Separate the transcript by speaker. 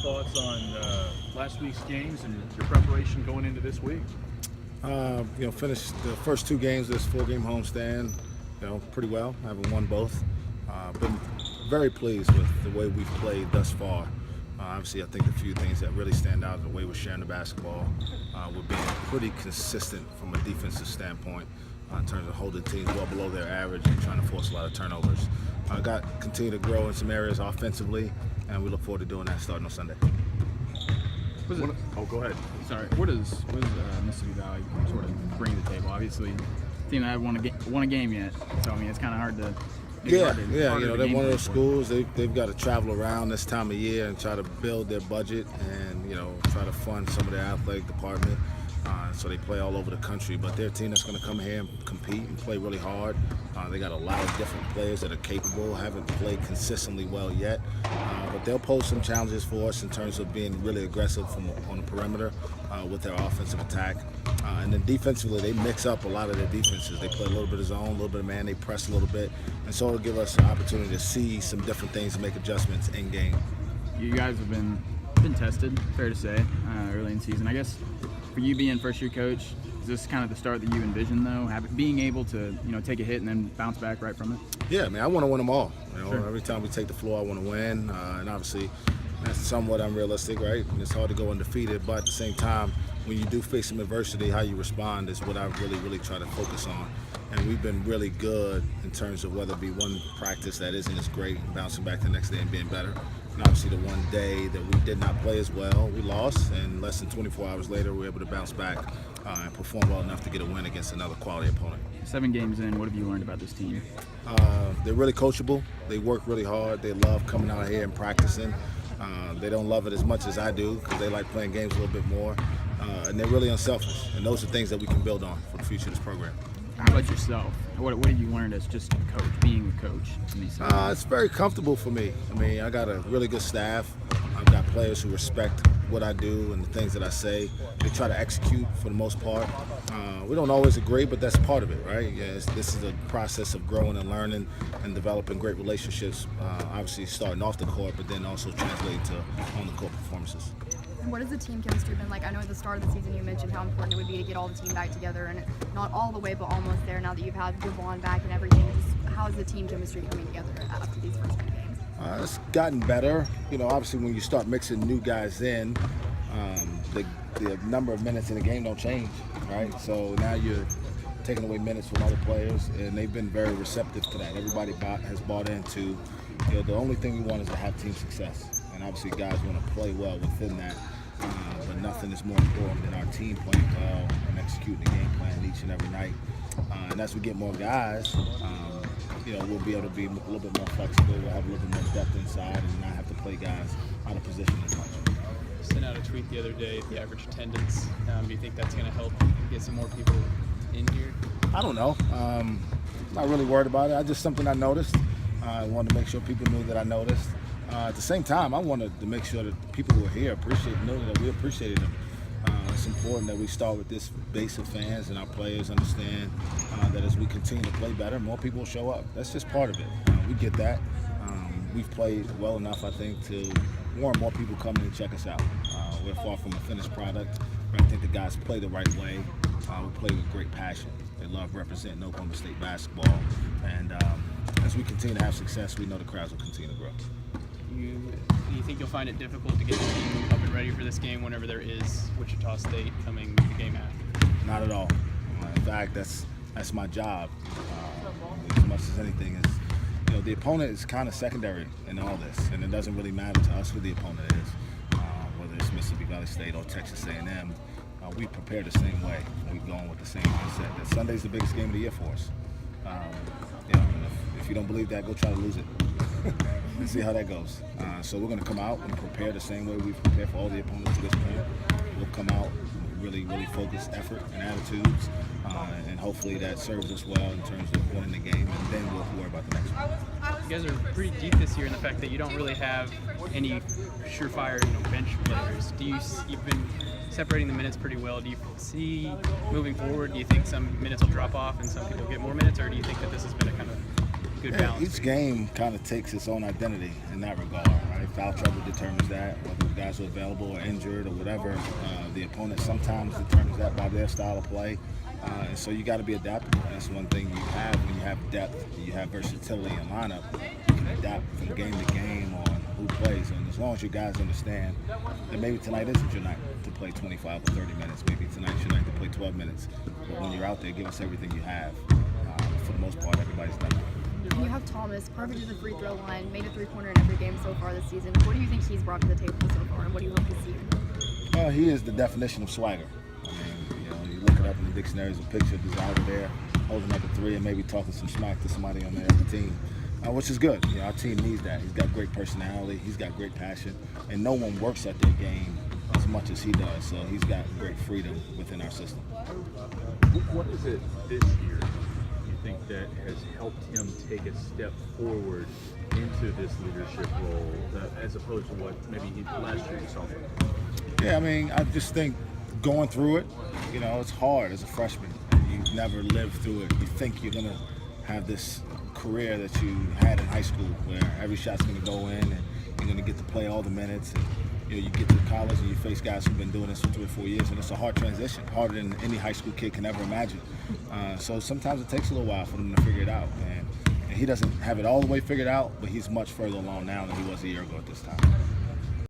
Speaker 1: thoughts on last week's games and your preparation going into this week?
Speaker 2: Finished the first two games of this four-game homestand, pretty well, having won both. Been very pleased with the way we've played thus far. Obviously, I think the few things that really stand out are the way we're sharing the basketball. We're being pretty consistent from a defensive standpoint in terms of holding teams well below their average and trying to force a lot of turnovers. Continue to grow in some areas offensively, and we look forward to doing that starting on Sunday.
Speaker 1: Go ahead.
Speaker 3: Sorry, what does Mississippi Valley sort of bring to the table? Obviously, team that haven't won a game yet, so I mean it's kind of hard to.
Speaker 2: They're one of those schools. They've got to travel around this time of year and try to build their budget and try to fund some of their athletic department. So they play all over the country, but they're a team that's going to come here and compete and play really hard. They got a lot of different players that are capable, haven't played consistently well yet, but they'll pose some challenges for us in terms of being really aggressive on the perimeter with their offensive attack. And then defensively, they mix up a lot of their defenses. They play a little bit of zone, a little bit of man, they press a little bit, and so it'll give us an opportunity to see some different things and make adjustments in game.
Speaker 3: You guys have been tested, fair to say, early in the season. I guess for you being first-year coach, is this kind of the start that you envision, though? Being able to, take a hit and then bounce back right from it?
Speaker 2: Yeah, man, I want to win them all.
Speaker 3: Sure.
Speaker 2: Every time we take the floor, I want to win, and obviously that's somewhat unrealistic, right? It's hard to go undefeated, but at the same time, when you do face some adversity, how you respond is what I really try to focus on. And we've been really good in terms of whether it be one practice that isn't as great, bouncing back the next day and being better. And obviously the one day that we did not play as well, we lost, and less than 24 hours later, we were able to bounce back and perform well enough to get a win against another quality opponent.
Speaker 3: 7 games in, what have you learned about this team?
Speaker 2: They're really coachable. They work really hard. They love coming out here and practicing. They don't love it as much as I do because they like playing games a little bit more. And they're really unselfish. And those are things that we can build on for the future of this program.
Speaker 3: How about yourself? What have you learned as just a coach, being a coach?
Speaker 2: It's very comfortable for me. I mean, I got a really good staff. I've got players who respect what I do and the things that I say. They try to execute for the most part. We don't always agree, but that's part of it, right? This is a process of growing and learning and developing great relationships, obviously starting off the court, but then also translating to on-the-court performances.
Speaker 4: And what has the team chemistry been like? I know at the start of the season you mentioned how important it would be to get all the team back together, and not all the way, but almost there now that you've had Devon back and everything. How is the team chemistry coming together after these first 2 games?
Speaker 2: It's gotten better. Obviously when you start mixing new guys in, the number of minutes in the game don't change, right? So now you're taking away minutes from other players, and they've been very receptive to that. Everybody has bought into, the only thing we want is to have team success. And obviously guys want to play well within that, but nothing is more important than our team playing well and executing the game plan each and every night. And as we get more guys, we'll be able to be a little bit more flexible. We'll have a little bit more depth inside and not have to play guys out of position as much.
Speaker 5: Sent out a tweet the other day, the average attendance. Do you think that's going to help get some more people in here?
Speaker 2: I don't know. Not really worried about it. Just something I noticed. I wanted to make sure people knew that I noticed. At the same time, I wanted to make sure that people who are here know that we appreciated them. It's important that we start with this base of fans and our players understand that as we continue to play better, more people will show up. That's just part of it. We get that. We've played well enough, I think, to warrant more people coming and check us out. We're far from a finished product, but I think the guys play the right way. We play with great passion. They love representing Oklahoma State basketball. And as we continue to have success, we know the crowds will continue to grow.
Speaker 5: Do you think you'll find it difficult to get the team up and ready for this game whenever there is Wichita State coming the game after?
Speaker 2: Not at all. In fact, that's my job as much as anything. Is the opponent is kind of secondary in all this, and it doesn't really matter to us who the opponent is, whether it's Mississippi Valley State or Texas A&M. We prepare the same way. We're going with the same mindset. That Sunday's the biggest game of the year for us. If you don't believe that, go try to lose it. And see how that goes. So we're going to come out and prepare the same way we've prepared for all the opponents to this point. We'll come out with really focused effort and attitudes, and hopefully that serves us well in terms of winning the game, and then we'll worry about the next one.
Speaker 5: You guys are pretty deep this year in the fact that you don't really have any surefire bench players. You've been separating the minutes pretty well. Do you see moving forward, do you think some minutes will drop off and some people get more minutes, or do you think that this has been a kind of good balance?
Speaker 2: Each game kind of takes its own identity in that regard, right? Foul trouble determines that, whether guys who are available or injured or whatever. The opponent sometimes determines that by their style of play. And so you got to be adaptable. That's one thing you have when you have depth, you have versatility in lineup. You can adapt from game to game on who plays. And as long as you guys understand that maybe tonight isn't your night to play 25 or 30 minutes, maybe tonight's your night to play 12 minutes. But when you're out there, give us everything you have. For the most part, everybody's done that.
Speaker 4: And you have Thomas, perfect at the free throw line, made a three-pointer in every game so far this season. What do you think he's brought to the table so far, and what do you hope to see?
Speaker 2: He is the definition of swagger. I mean, you look it up in the dictionary, there's a picture of this out there holding up a three and maybe talking some smack to somebody on the other team, which is good. Our team needs that. He's got great personality, he's got great passion, and no one works at their game as much as he does. So he's got great freedom within our system.
Speaker 6: What is it this year you think that has helped him take a step forward into this leadership role as opposed to what maybe last year he saw?
Speaker 2: Yeah, I mean, I just think going through it, it's hard as a freshman. You've never lived through it. You think you're going to have this career that you had in high school where every shot's going to go in and you're going to get to play all the minutes. And, you get to college and you face guys who've been doing this for 3 or 4 years, and it's a hard transition, harder than any high school kid can ever imagine. So sometimes it takes a little while for them to figure it out. And he doesn't have it all the way figured out, but he's much further along now than he was a year ago at this time.